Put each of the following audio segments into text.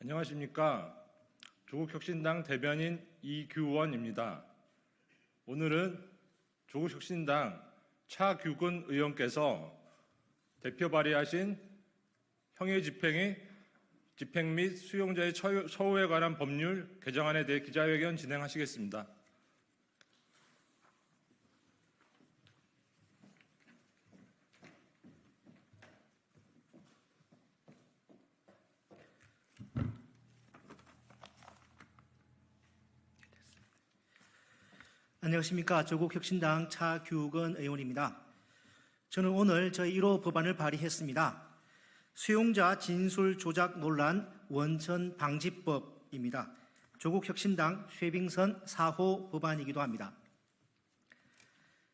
안녕하십니까. 조국혁신당 대변인 이규원입니다. 오늘은 조국혁신당 차규근 의원께서 대표 발의하신 집행 및 수용자의 처우에 관한 법률 개정안에 대해 기자회견 진행하시겠습니다. 안녕하십니까. 조국혁신당 차규근 의원입니다. 저는 오늘 저희 1호 법안을 발의했습니다. 수용자 진술 조작 논란 원천 방지법입니다. 조국혁신당 최빙선 4호 법안이기도 합니다.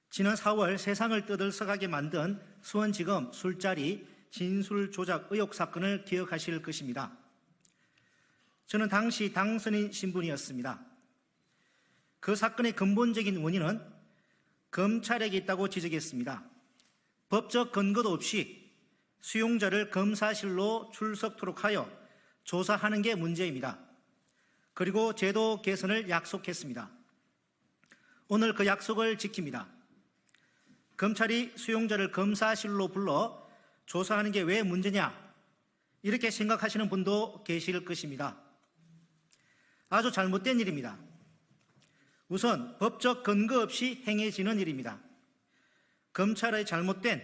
지난 4월 세상을 떠들썩하게 만든 수원지검 술자리 진술 조작 의혹 사건을 기억하실 것입니다. 저는 당시 당선인 신분이었습니다. 그 사건의 근본적인 원인은 검찰에게 있다고 지적했습니다. 법적 근거도 없이 수용자를 검사실로 출석토록 하여 조사하는 게 문제입니다. 그리고 제도 개선을 약속했습니다. 오늘 그 약속을 지킵니다. 검찰이 수용자를 검사실로 불러 조사하는 게 왜 문제냐, 이렇게 생각하시는 분도 계실 것입니다. 아주 잘못된 일입니다. 우선 법적 근거 없이 행해지는 일입니다. 검찰의 잘못된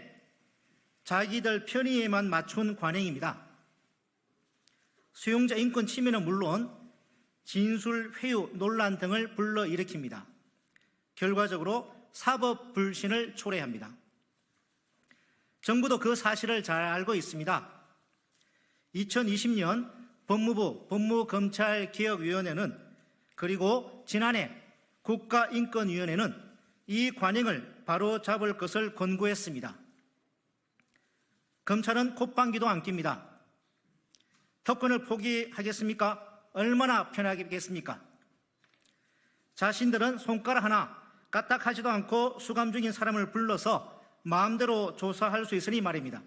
자기들 편의에만 맞춘 관행입니다. 수용자 인권 침해는 물론 진술 회유 논란 등을 불러일으킵니다. 결과적으로 사법 불신을 초래합니다. 정부도 그 사실을 잘 알고 있습니다. 2020년 법무부 법무검찰개혁위원회는 그리고 지난해 국가인권위원회는 이 관행을 바로잡을 것을 권고했습니다. 검찰은 콧방귀도 안 낍니다. 특권을 포기하겠습니까? 얼마나 편하겠습니까? 자신들은 손가락 하나 까딱하지도 않고 수감 중인 사람을 불러서 마음대로 조사할 수 있으니 말입니다.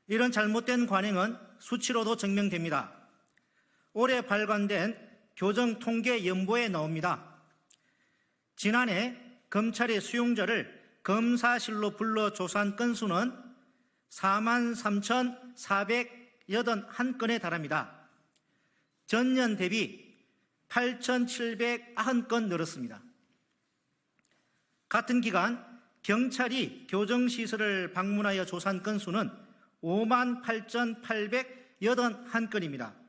이런 잘못된 관행은 수치로도 증명됩니다. 올해 발간된 교정통계연보에 나옵니다. 지난해 검찰이 수용자를 검사실로 불러 조사한 건수는 43,481건에 달합니다. 전년 대비 8,790건 늘었습니다. 같은 기간 경찰이 교정시설을 방문하여 조사한 건수는 58,881건입니다.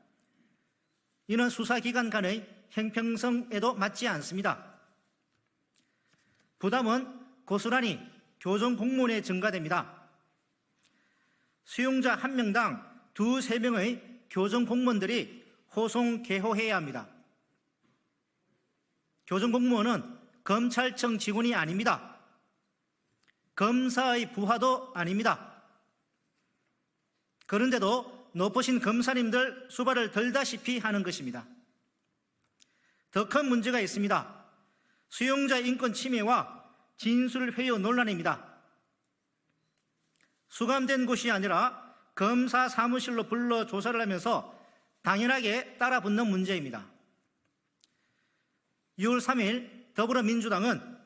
이는 수사기관 간의 형평성에도 맞지 않습니다. 부담은 고스란히 교정공무원에 증가됩니다. 수용자 한 명당 2~3명의 교정공무원들이 호송개호해야 합니다. 교정공무원은 검찰청 직원이 아닙니다. 검사의 부하도 아닙니다. 그런데도 높으신 검사님들 수발을 덜다시피 하는 것입니다. 더 큰 문제가 있습니다. 수용자 인권 침해와 진술 회유 논란입니다. 수감된 곳이 아니라 검사 사무실로 불러 조사를 하면서 당연하게 따라붙는 문제입니다. 6월 3일 더불어민주당은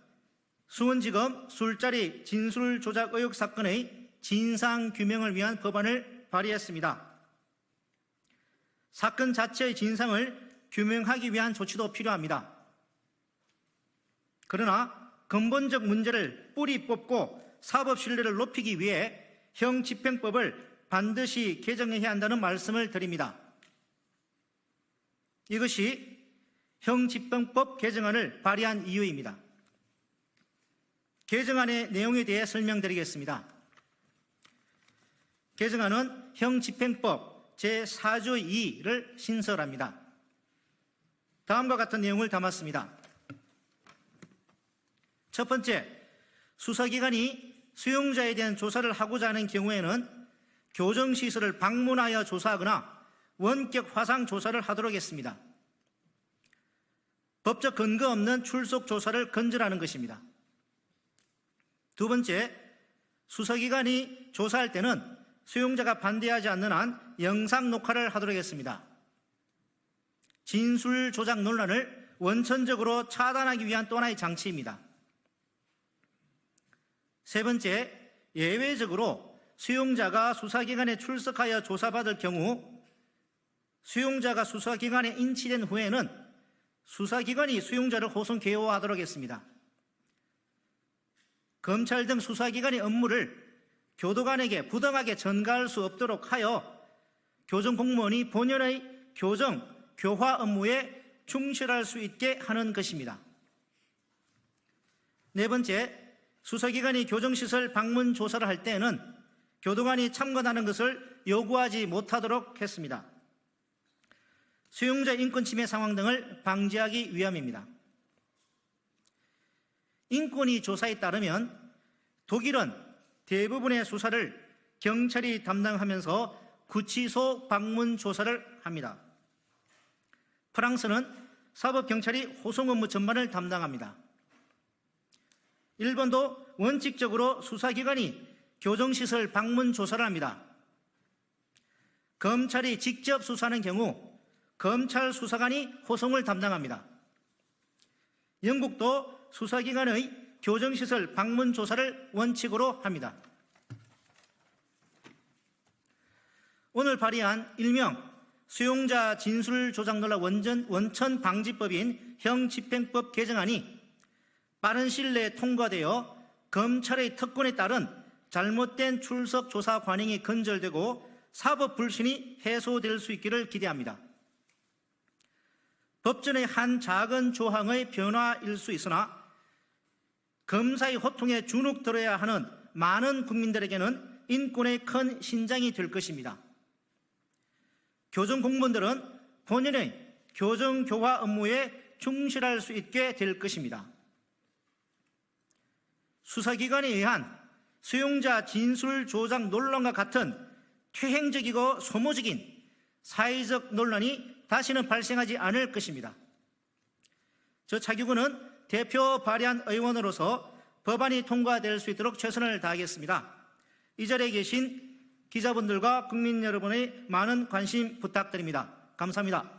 수원지검 술자리 진술 조작 의혹 사건의 진상규명을 위한 법안을 발의했습니다. 사건 자체의 진상을 규명하기 위한 조치도 필요합니다. 그러나 근본적 문제를 뿌리 뽑고 사법 신뢰를 높이기 위해 형집행법을 반드시 개정해야 한다는 말씀을 드립니다. 이것이 형집행법 개정안을 발의한 이유입니다. 개정안의 내용에 대해 설명드리겠습니다. 개정안은 형집행법 제4조 2를 신설합니다. 다음과 같은 내용을 담았습니다. 첫 번째, 수사기관이 수용자에 대한 조사를 하고자 하는 경우에는 교정시설을 방문하여 조사하거나 원격 화상 조사를 하도록 했습니다. 법적 근거 없는 출석 조사를 건절하는 것입니다. 두 번째, 수사기관이 조사할 때는 수용자가 반대하지 않는 한 영상 녹화를 하도록 했습니다. 진술 조작 논란을 원천적으로 차단하기 위한 또 하나의 장치입니다. 세 번째, 예외적으로 수용자가 수사기관에 출석하여 조사받을 경우 수용자가 수사기관에 인치된 후에는 수사기관이 수용자를 호송 개요하도록 했습니다. 검찰 등 수사기관의 업무를 교도관에게 부당하게 전가할 수 없도록 하여 교정공무원이 본연의 교정, 교화 업무에 충실할 수 있게 하는 것입니다. 네 번째, 수사기관이 교정시설 방문 조사를 할 때에는 교도관이 참관하는 것을 요구하지 못하도록 했습니다. 수용자 인권 침해 상황 등을 방지하기 위함입니다. 인권위 조사에 따르면 독일은 대부분의 수사를 경찰이 담당하면서 구치소 방문 조사를 합니다. 프랑스는 사법경찰이 호송 업무 전반을 담당합니다. 일본도 원칙적으로 수사기관이 교정시설 방문 조사를 합니다. 검찰이 직접 수사하는 경우 검찰 수사관이 호송을 담당합니다. 영국도 수사기관의 교정시설 방문 조사를 원칙으로 합니다. 오늘 발의한 일명 수용자 진술 조작 논란 원천 방지법인 형집행법 개정안이 빠른 시일 내에 통과되어 검찰의 특권에 따른 잘못된 출석 조사 관행이 근절되고 사법 불신이 해소될 수 있기를 기대합니다. 법전의 한 작은 조항의 변화일 수 있으나 검사의 호통에 주눅들어야 하는 많은 국민들에게는 인권의 큰 신장이 될 것입니다. 교정공무원들은 본연의 교정교화 업무에 충실할 수 있게 될 것입니다. 수사기관에 의한 수용자 진술 조작 논란과 같은 퇴행적이고 소모적인 사회적 논란이 다시는 발생하지 않을 것입니다. 저 차기구는 대표 발의한 의원으로서 법안이 통과될 수 있도록 최선을 다하겠습니다. 이 자리에 계신 기자분들과 국민 여러분의 많은 관심 부탁드립니다. 감사합니다.